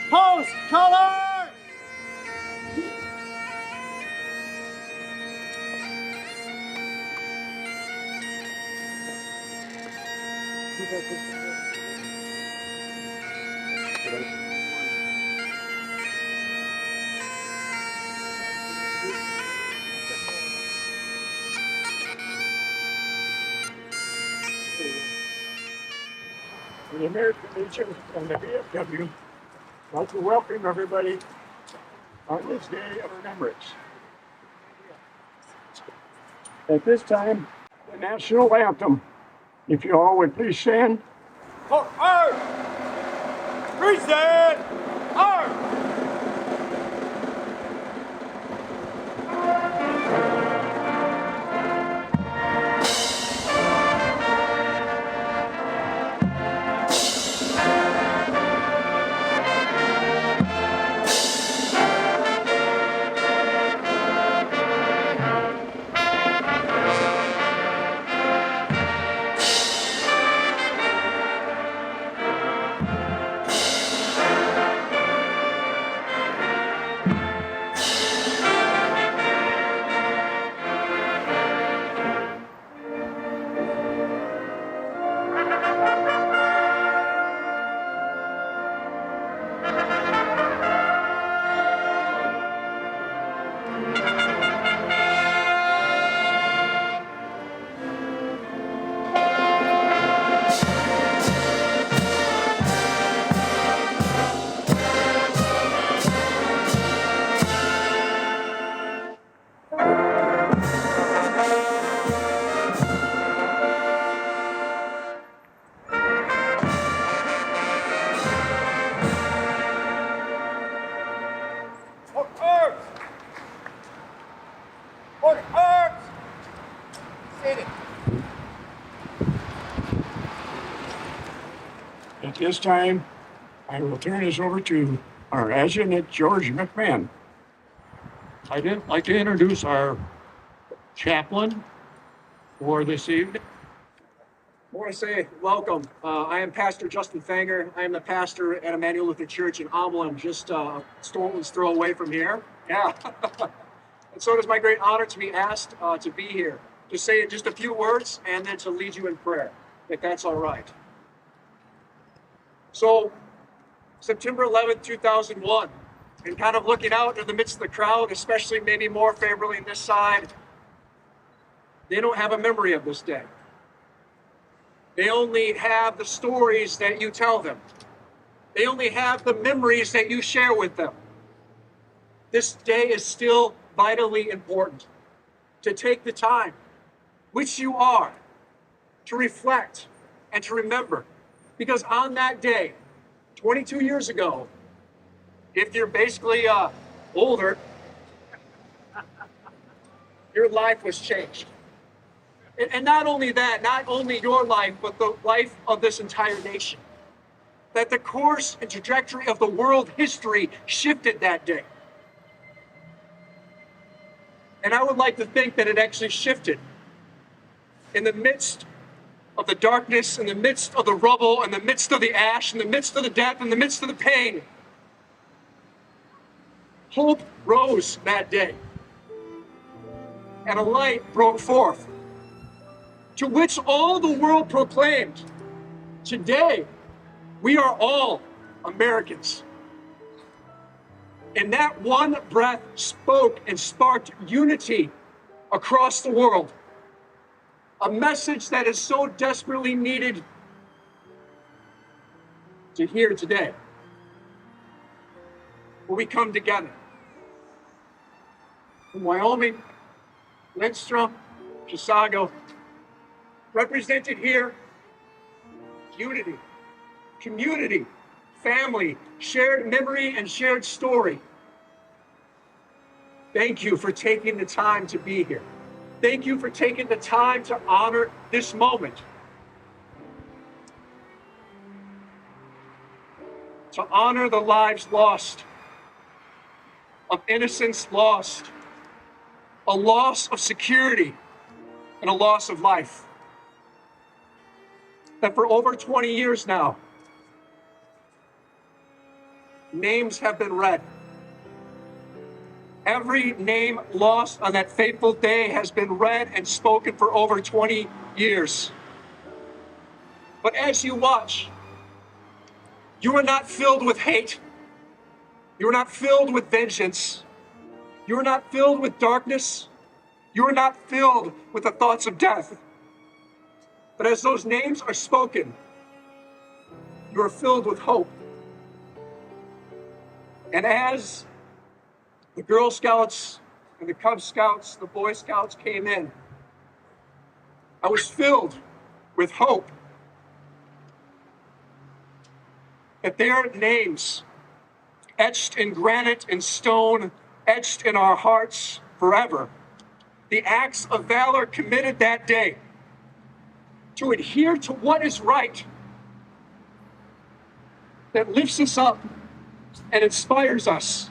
Post colors! The American Legion and the VFW, I'd like to welcome everybody on this day of remembrance. At this time, the national anthem, if you all would please stand. For Earth! Present! Earth! For Earth! For Earth! Seated. At this time, I will turn this over to our adjutant, George McMahon. I'd like to introduce our chaplain for this evening. I want to say welcome. I am Pastor Justin Fanger. I am the pastor at Emmanuel Lutheran Church in Ameland, just a stone's throw away from here. Yeah. And so it is my great honor to be asked to be here, to say just a few words and then to lead you in prayer, if that's all right. So, September 11th, 2001, and kind of looking out in the midst of the crowd, especially maybe more favorably on this side, they don't have a memory of this day. They only have the stories that you tell them. They only have the memories that you share with them. This day is still vitally important to take the time, which you are, to reflect and to remember. Because on that day, 22 years ago, if you're basically older, your life was changed. And not only that, not only your life, but the life of this entire nation. That the course and trajectory of the world history shifted that day. And I would like to think that it actually shifted in the midst of the darkness, in the midst of the rubble, in the midst of the ash, in the midst of the death, in the midst of the pain. Hope rose that day. And a light broke forth, to which all the world proclaimed, today, we are all Americans. And that one breath spoke and sparked unity across the world. A message that is so desperately needed to hear today. When we come together. From Wyoming, Lindstrom, Chisago, represented here, unity, community, family, shared memory, and shared story. Thank you for taking the time to be here. Thank you for taking the time to honor this moment. To honor the lives lost, of innocence lost, a loss of security, and a loss of life. That for over 20 years now, names have been read. Every name lost on that fateful day has been read and spoken for over 20 years. But as you watch, you are not filled with hate. You are not filled with vengeance. You are not filled with darkness. You are not filled with the thoughts of death. But as those names are spoken, you are filled with hope. And as the Girl Scouts and the Cub Scouts, the Boy Scouts came in, I was filled with hope that their names, etched in granite and stone, etched in our hearts forever, the acts of valor committed that day to adhere to what is right, that lifts us up and inspires us.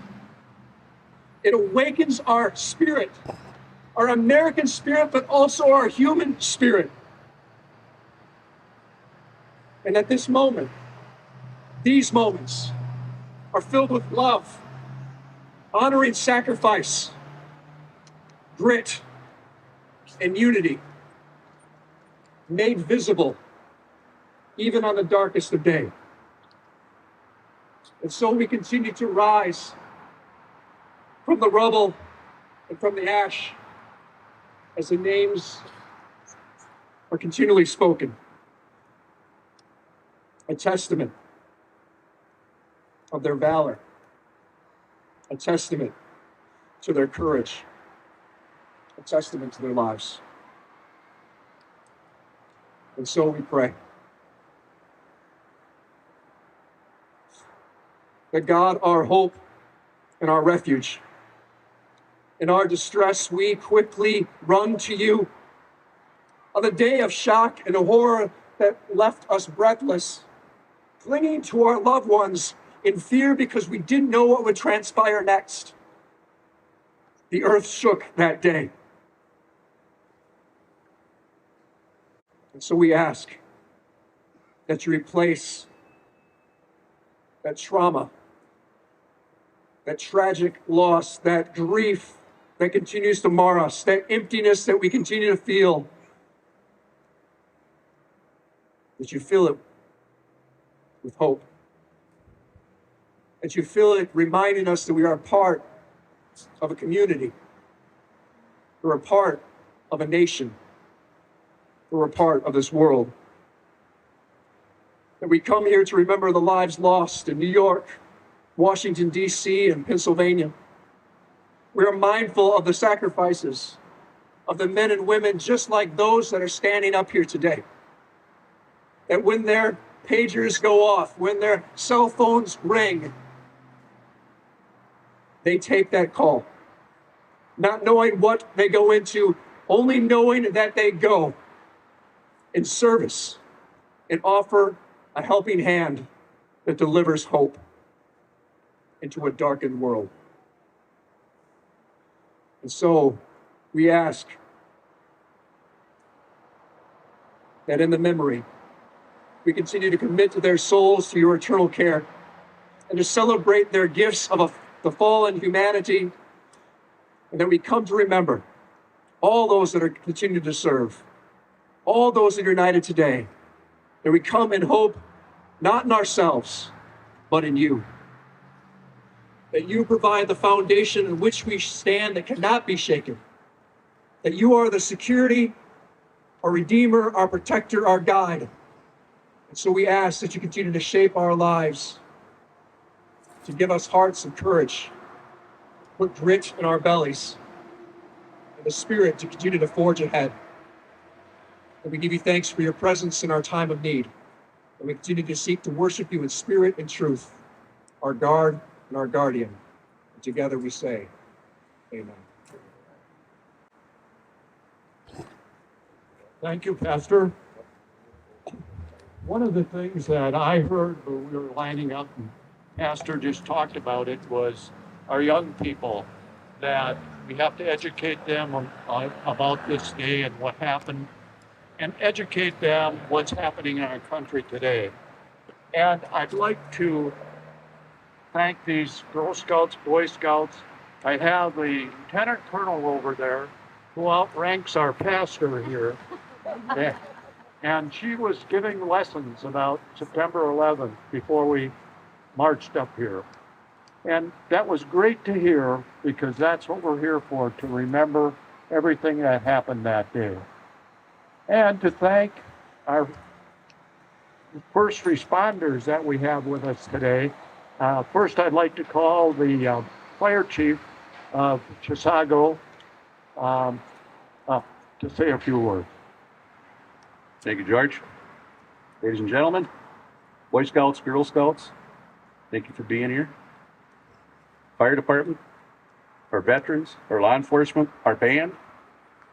It awakens our spirit, our American spirit, but also our human spirit. And at this moment, these moments are filled with love, honoring sacrifice, grit, and unity, made visible even on the darkest of day. And so we continue to rise from the rubble and from the ash as the names are continually spoken. A testament of their valor, a testament to their courage, a testament to their lives. And so we pray that God, our hope and our refuge, in our distress, we quickly run to you. On the day of shock and horror that left us breathless, clinging to our loved ones in fear because we didn't know what would transpire next, the earth shook that day. And so we ask that you replace that trauma, that tragic loss, that grief that continues to mar us, that emptiness that we continue to feel, that you fill it with hope, that you fill it reminding us that we are a part of a community, we're a part of a nation, we're a part of this world. That we come here to remember the lives lost in New York, Washington, D.C., and Pennsylvania. We are mindful of the sacrifices of the men and women just like those that are standing up here today. That when their pagers go off, when their cell phones ring, they take that call, not knowing what they go into, only knowing that they go in service and offer a helping hand that delivers hope into a darkened world. And so we ask that in the memory, we continue to commit their souls to your eternal care and to celebrate their gifts of the fallen humanity, and that we come to remember all those that are continuing to serve, all those that are united today, that we come in hope, not in ourselves, but in you. That you provide the foundation in which we stand that cannot be shaken. That you are the security, our redeemer, our protector, our guide. And so we ask that you continue to shape our lives, to give us hearts of courage, put grit in our bellies, and the spirit to continue to forge ahead. And we give you thanks for your presence in our time of need. And we continue to seek to worship you in spirit and truth, our guard and our guardian. And together we say, amen. Thank you, Pastor. One of the things that I heard when we were lining up, and Pastor just talked about it, was our young people, that we have to educate them about this day and what happened, and educate them what's happening in our country today. And I'd like to thank these Girl Scouts, Boy Scouts. I have the Lieutenant Colonel over there who outranks our pastor here. And she was giving lessons about September 11th before we marched up here. And that was great to hear because that's what we're here for, to remember everything that happened that day. And to thank our first responders that we have with us today. First, I'd like to call the fire chief of Chisago up to say a few words. Thank you, George. Ladies and gentlemen, Boy Scouts, Girl Scouts, thank you for being here. Fire department, our veterans, our law enforcement, our band.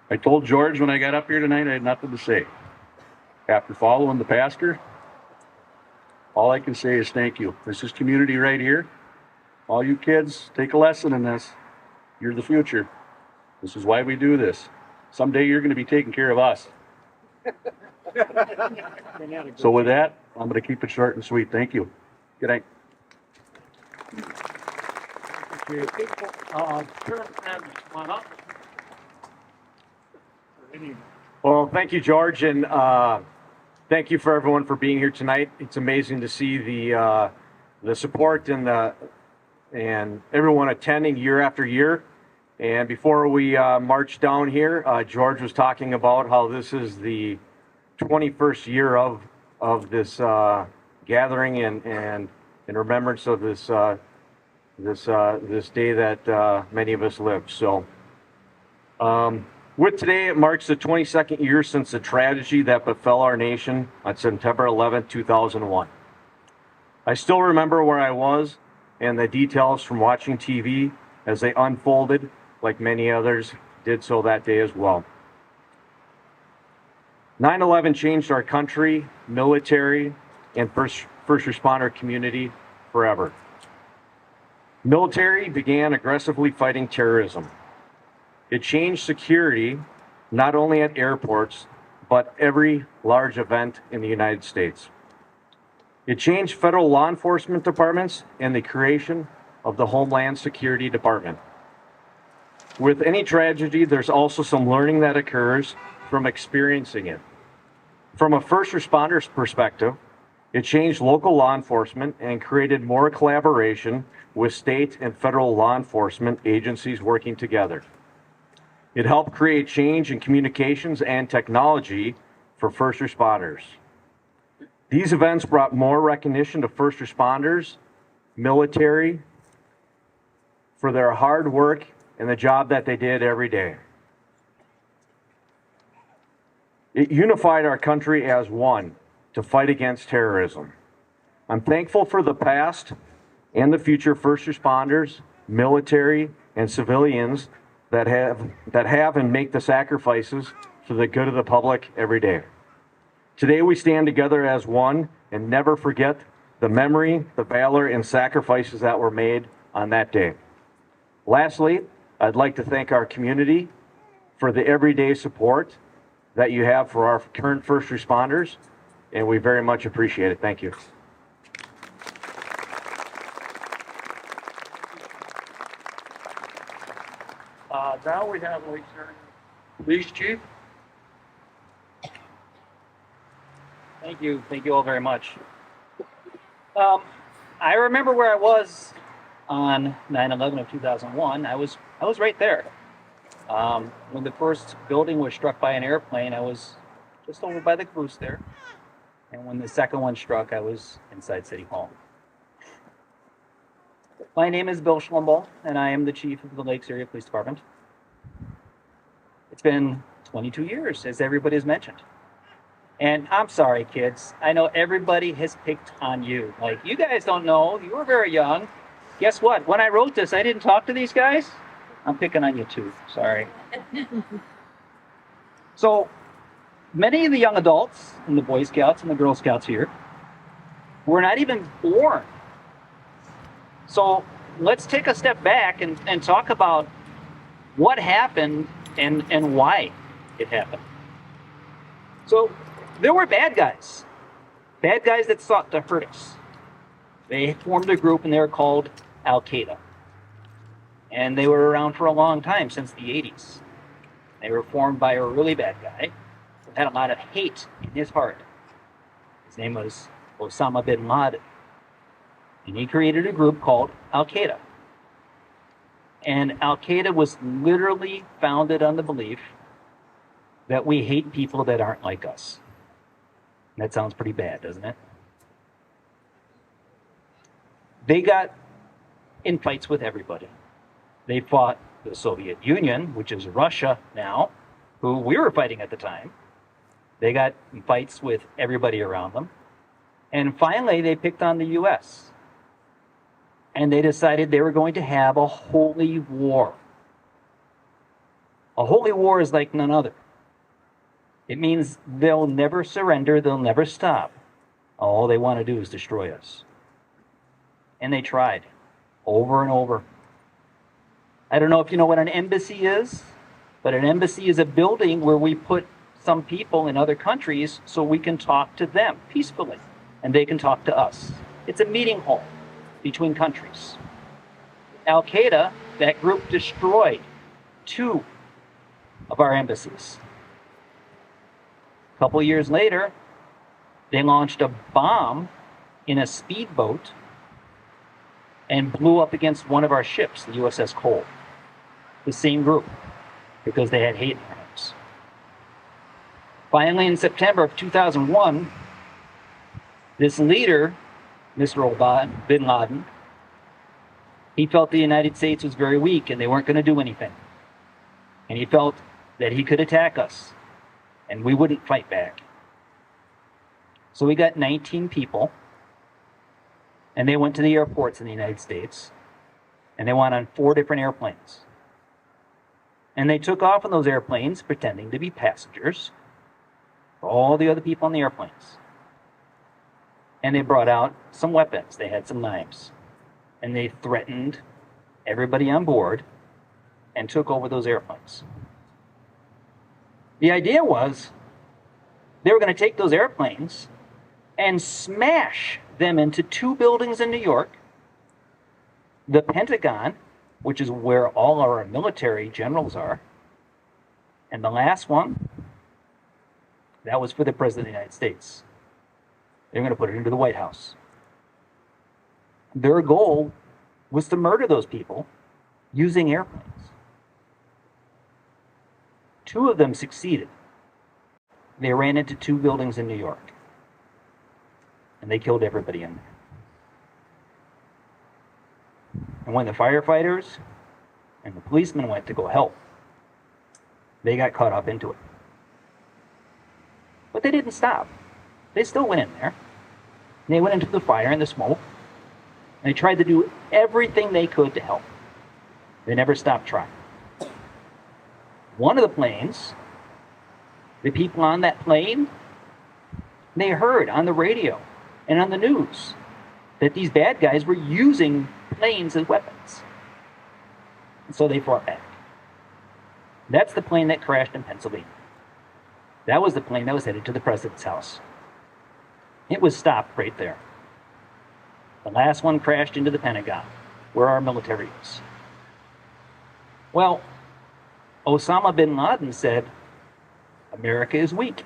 I told George when I got up here tonight I had nothing to say. After following the pastor, all I can say is thank you. This is community right here. All you kids, take a lesson in this. You're the future. This is why we do this. Someday you're going to be taking care of us. So with that, I'm going to keep it short and sweet. Thank you. Good night. Well, thank you, George, and thank you for everyone for being here tonight. It's amazing to see the support and everyone attending year after year. And before we march down here, George was talking about how this is the 21st year of this gathering and in remembrance of this day that many of us lived. So, with today, it marks the 22nd year since the tragedy that befell our nation on September 11, 2001. I still remember where I was and the details from watching TV as they unfolded, like many others did so that day as well. 9/11 changed our country, military, and first responder community forever. Military began aggressively fighting terrorism. It changed security, not only at airports, but every large event in the United States. It changed federal law enforcement departments and the creation of the Homeland Security Department. With any tragedy, there's also some learning that occurs from experiencing it. From a first responder's perspective, it changed local law enforcement and created more collaboration with state and federal law enforcement agencies working together. It helped create change in communications and technology for first responders. These events brought more recognition to first responders, military, for their hard work and the job that they did every day. It unified our country as one to fight against terrorism. I'm thankful for the past and the future first responders, military, and civilians that have and make the sacrifices for the good of the public every day. Today we stand together as one and never forget the memory, the valor, and sacrifices that were made on that day. Lastly, I'd like to thank our community for the everyday support that you have for our current first responders, and we very much appreciate it. Thank you. Now we have Police Chief. Thank you all very much. I remember where I was on 9/11 of 2001. I was right there. When the first building was struck by an airplane, I was just over by the caboose there. And when the second one struck, I was inside City Hall. My name is Bill Schlumbaugh, and I am the chief of the Lakes Area Police Department. It's been 22 years, as everybody has mentioned. And I'm sorry, kids. I know everybody has picked on you. Like, you guys don't know. You were very young. Guess what? When I wrote this, I didn't talk to these guys. I'm picking on you too. Sorry. So, many of the young adults in the Boy Scouts and the Girl Scouts here were not even born. So, let's take a step back and talk about what happened and why it happened. So, there were bad guys that sought to hurt us. They formed a group and they were called Al Qaeda. And they were around for a long time, since the 80s. They were formed by a really bad guy who had a lot of hate in his heart. His name was Osama bin Laden. And he created a group called Al Qaeda. And Al Qaeda was literally founded on the belief that we hate people that aren't like us. And that sounds pretty bad, doesn't it? They got in fights with everybody. They fought the Soviet Union, which is Russia now, who we were fighting at the time. They got in fights with everybody around them. And finally, they picked on the US. And they decided they were going to have a holy war. A holy war is like none other. It means they'll never surrender, they'll never stop. All they want to do is destroy us. And they tried over and over. I don't know if you know what an embassy is, but an embassy is a building where we put some people in other countries so we can talk to them peacefully, and they can talk to us. It's a meeting hall between countries. Al Qaeda, that group, destroyed 2 of our embassies. A couple years later, they launched a bomb in a speedboat and blew up against one of our ships, the USS Cole. The same group, because they had hate in their hearts. Finally, in September of 2001, this leader, Mr. bin Laden, he felt the United States was very weak and they weren't going to do anything. And he felt that he could attack us and we wouldn't fight back. So we got 19 people and they went to the airports in the United States and they went on 4 different airplanes. And they took off on those airplanes pretending to be passengers for all the other people on the airplanes. And they brought out some weapons. They had some knives. And they threatened everybody on board and took over those airplanes. The idea was they were going to take those airplanes and smash them into 2 buildings in New York, the Pentagon, which is where all our military generals are, and the last one, that was for the President of the United States. They're going to put it into the White House. Their goal was to murder those people using airplanes. 2 of them succeeded. They ran into 2 buildings in New York, and they killed everybody in there. And when the firefighters and the policemen went to go help, they got caught up into it. But they didn't stop. They still went in there. And they went into the fire and the smoke. And they tried to do everything they could to help. They never stopped trying. One of the planes, the people on that plane, they heard on the radio and on the news that these bad guys were using planes as weapons. And so they fought back. That's the plane that crashed in Pennsylvania. That was the plane that was headed to the president's house. It was stopped right there. The last one crashed into the Pentagon, where our military is. Well, Osama bin Laden said, America is weak.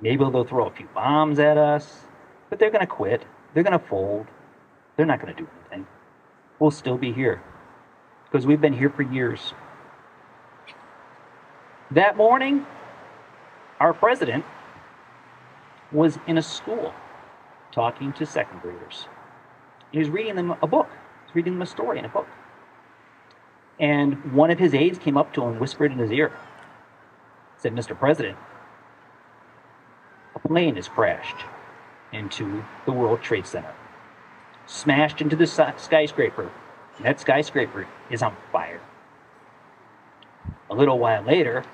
Maybe they'll throw a few bombs at us, but they're going to quit. They're going to fold. They're not going to do anything. We'll still be here because we've been here for years. That morning, our president was in a school talking to 2nd graders. He was reading them a book. He was reading them a story in a book. And one of his aides came up to him and whispered in his ear, said, Mr. President, a plane has crashed into the World Trade Center, smashed into the skyscraper, and that skyscraper is on fire. A little while later,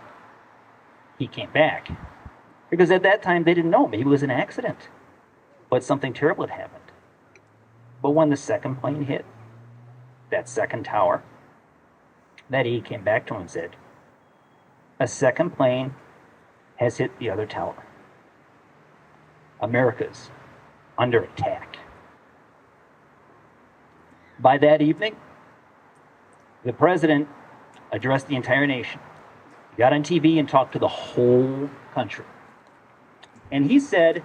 he came back, because at that time they didn't know, maybe it was an accident, but something terrible had happened. But when the 2nd plane hit that 2nd tower, that aide came back to him and said, a 2nd plane has hit the other tower. America's under attack. By that evening, the president addressed the entire nation. He got on TV and talked to the whole country. And he said,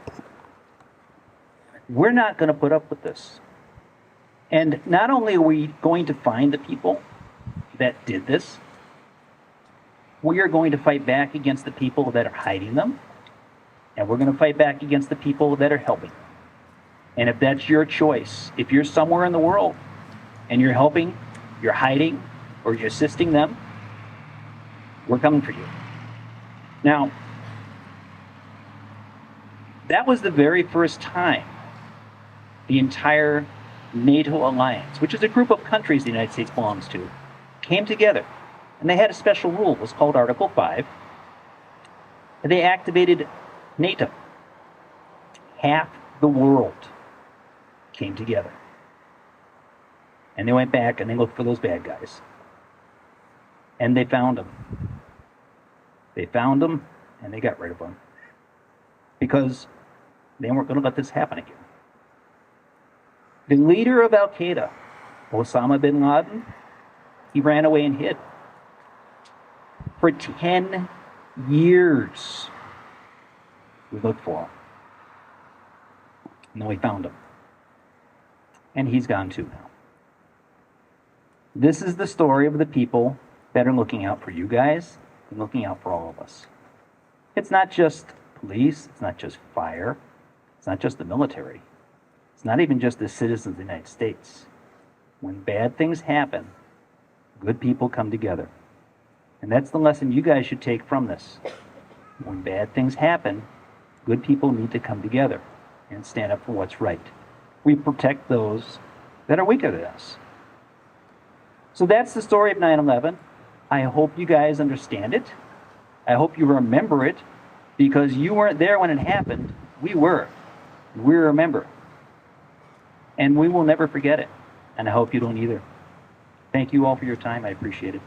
we're not going to put up with this. And not only are we going to find the people that did this, we are going to fight back against the people that are hiding them, and we're going to fight back against the people that are helping them. And if that's your choice, if you're somewhere in the world and you're helping, you're hiding, or you're assisting them, we're coming for you. Now, that was the very first time the entire NATO alliance, which is a group of countries the United States belongs to, came together. And they had a special rule. It was called Article 5. And they activated NATO. Half the world came together. And they went back and they looked for those bad guys. And they found them. They found them and they got rid of them. Because they weren't going to let this happen again. The leader of Al Qaeda, Osama bin Laden, he ran away and hid. For 10 years, we looked for him. And then we found him. And he's gone too now. This is the story of the people that are looking out for you guys and looking out for all of us. It's not just police, it's not just fire, it's not just the military. It's not even just the citizens of the United States. When bad things happen, good people come together. And that's the lesson you guys should take from this. When bad things happen, good people need to come together and stand up for what's right. We protect those that are weaker than us. So that's the story of 9/11. I hope you guys understand it. I hope you remember it, because you weren't there when it happened. We were. We remember. And we will never forget it. And I hope you don't either. Thank you all for your time. I appreciate it.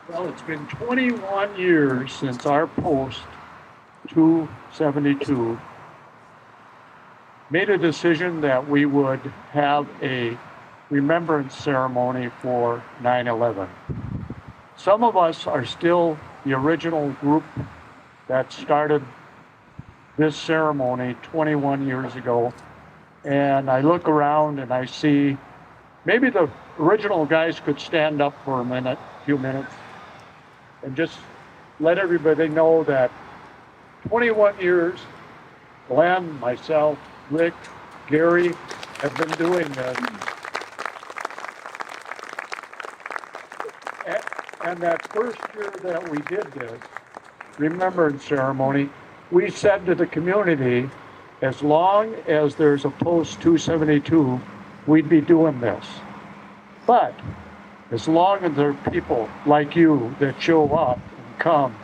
Well, it's been 21 years since our post 272 made a decision that we would have a remembrance ceremony for 9/11. Some of us are still the original group that started this ceremony 21 years ago. And I look around and I see maybe the original guys could stand up for a few minutes, and just let everybody know that 21 years, Glenn, myself, Rick, Gary have been doing this. And that first year that we did this remembrance ceremony, we said to the community, as long as there's a post 272, we'd be doing this. But as long as there are people like you that show up and come,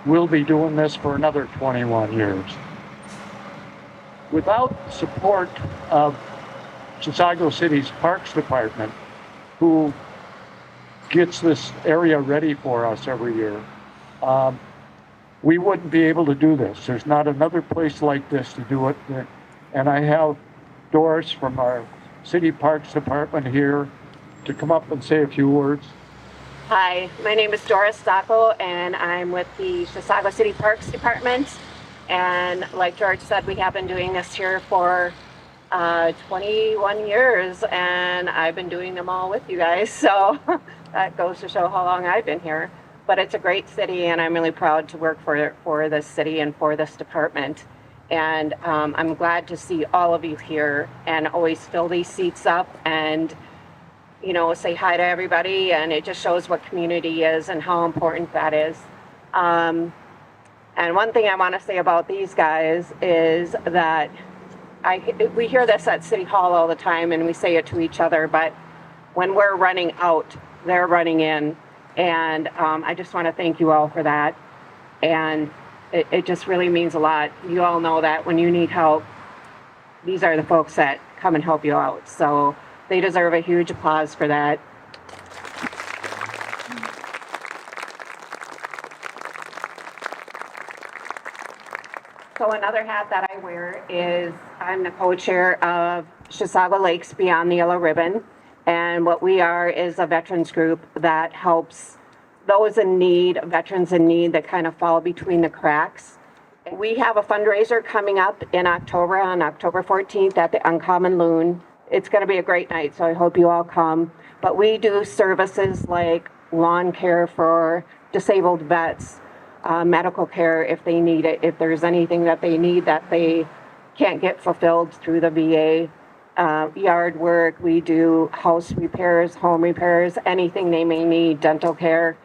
we'll be doing this for another 21 years. Without support of Chisago City's Parks Department, who gets this area ready for us every year, we wouldn't be able to do this. There's not another place like this to do it. And I have Doris from our City Parks Department here to come up and say a few words. Hi, my name is Doris Sacco, and I'm with the Chisago City Parks Department. And like George said, we have been doing this here for 21 years, and I've been doing them all with you guys. So that goes to show how long I've been here. But it's a great city, and I'm really proud to work for this city and for this department. And I'm glad to see all of you here and always fill these seats up and, you know, say hi to everybody. And it just shows what community is and how important that is. And one thing I want to say about these guys is that we hear this at City Hall all the time, and we say it to each other, but when we're running out, they're running in. And I just want to thank you all for that. And it just really means a lot. You all know that when you need help, these are the folks that come and help you out. So they deserve a huge applause for that. So another hat that I wear is I'm the co-chair of Chisago Lakes Beyond the Yellow Ribbon. And what we are is a veterans group that helps those in need, veterans in need that kind of fall between the cracks. We have a fundraiser coming up in October, on October 14th at the Uncommon Loon. It's going to be a great night, so I hope you all come. But we do services like lawn care for disabled vets, medical care if they need it, if there's anything that they need that they can't get fulfilled through the VA. Yard work, we do house repairs, home repairs, anything they may need, dental care.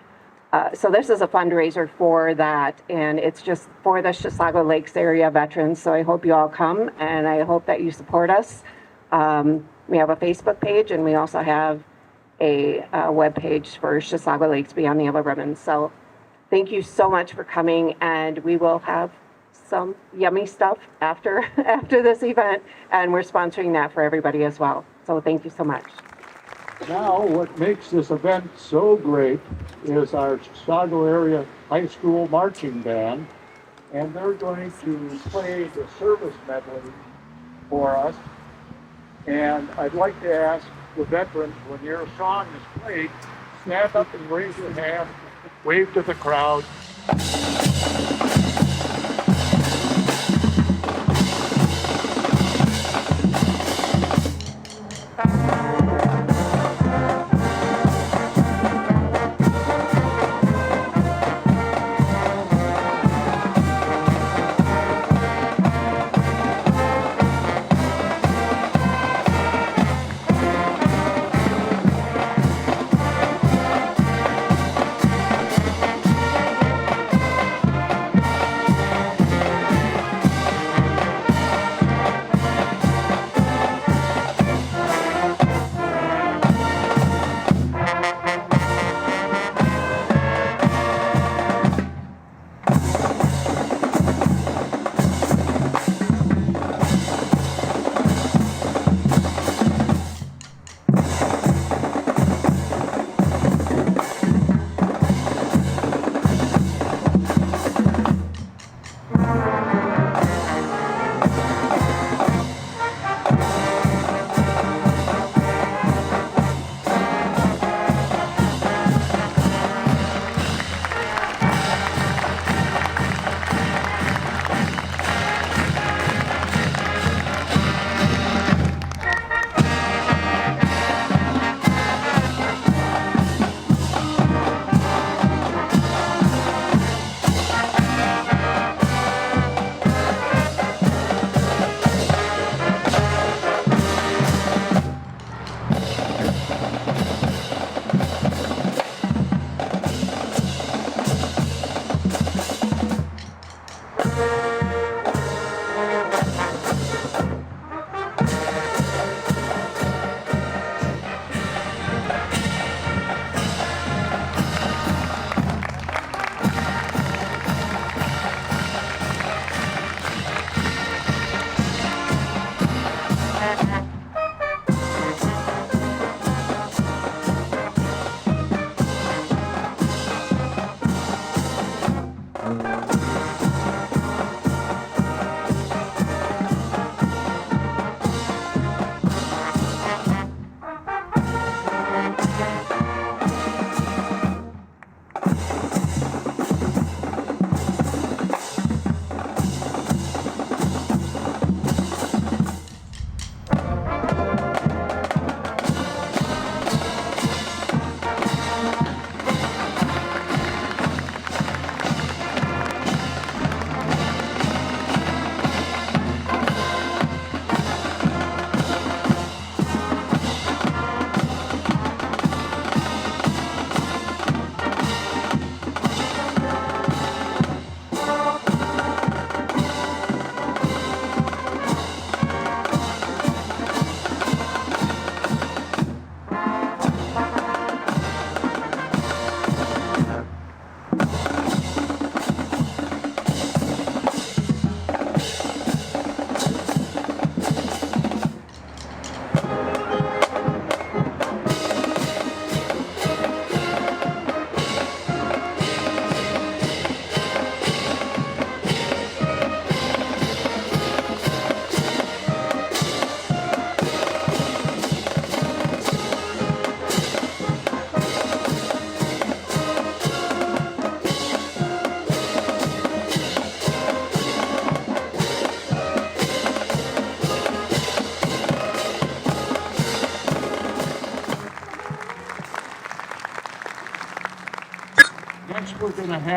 So this is a fundraiser for that, and it's just for the Chisago Lakes area veterans. So I hope you all come, and I hope that you support us. We have a Facebook page, and we also have a web page for Chisago Lakes Beyond the Yellow Ribbon. So thank you so much for coming, and we will have some yummy stuff after this event, and we're sponsoring that for everybody as well. So thank you so much. Now, what makes this event so great is our Chisago area high school marching band, and they're going to play the service medley for us. And I'd like to ask the veterans, when your song is played, stand up and raise your hand, wave to the crowd.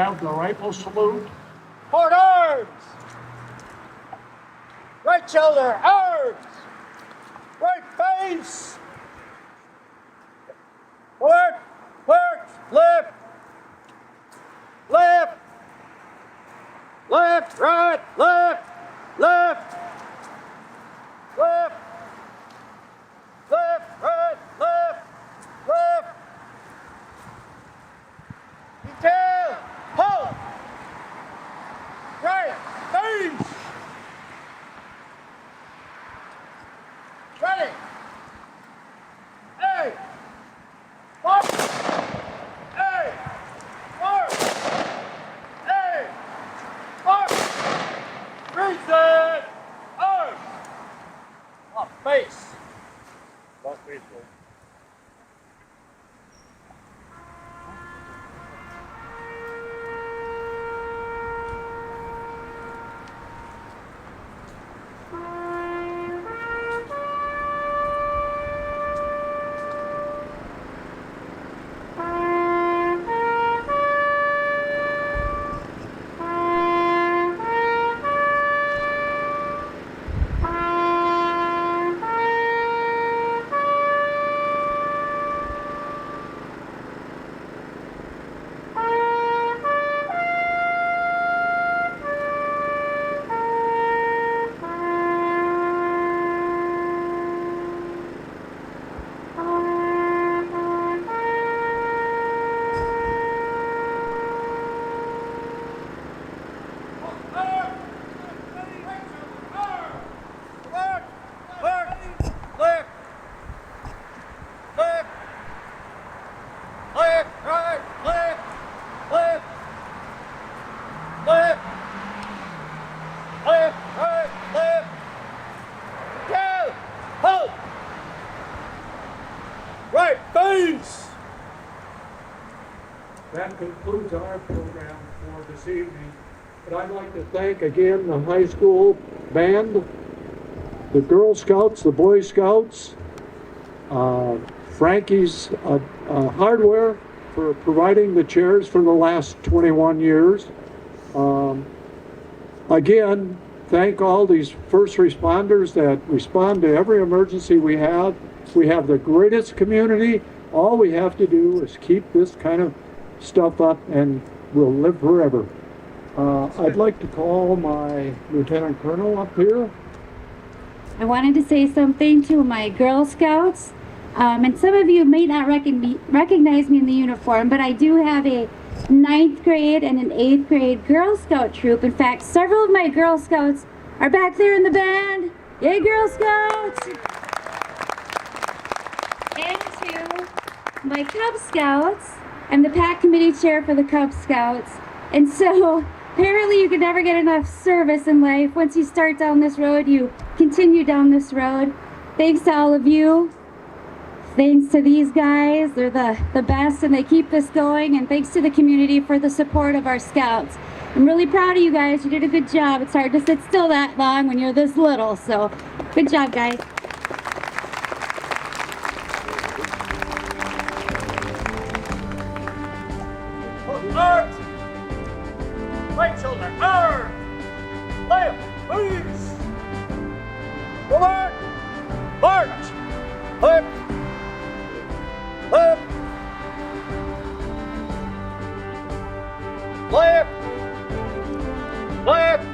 have the rifle salute. Port arms! Right shoulder, arms! Right face! Forward, forward, left! Left! Left, right, left! Left! Left! Left, right, left! Left! Detail! Hold! Right, face! Ready! Hey! Mark! Hey! Mark! Hey! Mark! Reset! Arms! Up, face! Up, face, Right face! That concludes our program for this evening. But I'd like to thank again the high school band, the Girl Scouts, the Boy Scouts, Frankie's Hardware for providing the chairs for the last 21 years. Again, thank all these first responders that respond to every emergency we have. We have the greatest community. All we have to do is keep this kind of stuff up and we'll live forever. I'd like to call my Lieutenant Colonel up here. I wanted to say something to my Girl Scouts. And some of you may not recognize me in the uniform, but I do have a 9th grade and an 8th grade Girl Scout troop. In fact, several of my Girl Scouts are back there in the band. Yay, Girl Scouts! And to my Cub Scouts. I'm the PAC committee chair for the Cub Scouts. And so apparently you can never get enough service in life. Once you start down this road, you continue down this road. Thanks to all of you. Thanks to these guys. They're the best and they keep this going. And thanks to the community for the support of our Scouts. I'm really proud of you guys. You did a good job. It's hard to sit still that long when you're this little. So good job, guys. Arms! Right shoulder, arms! Left, please! Forward! March! Left! Left! Left! Left!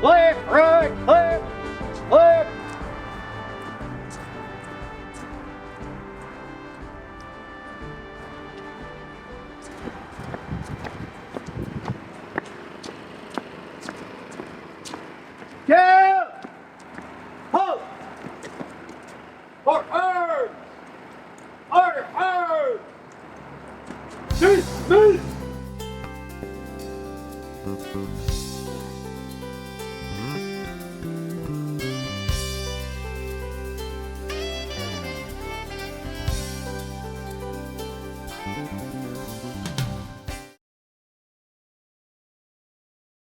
Left, right, left! Left! Down! Hold! For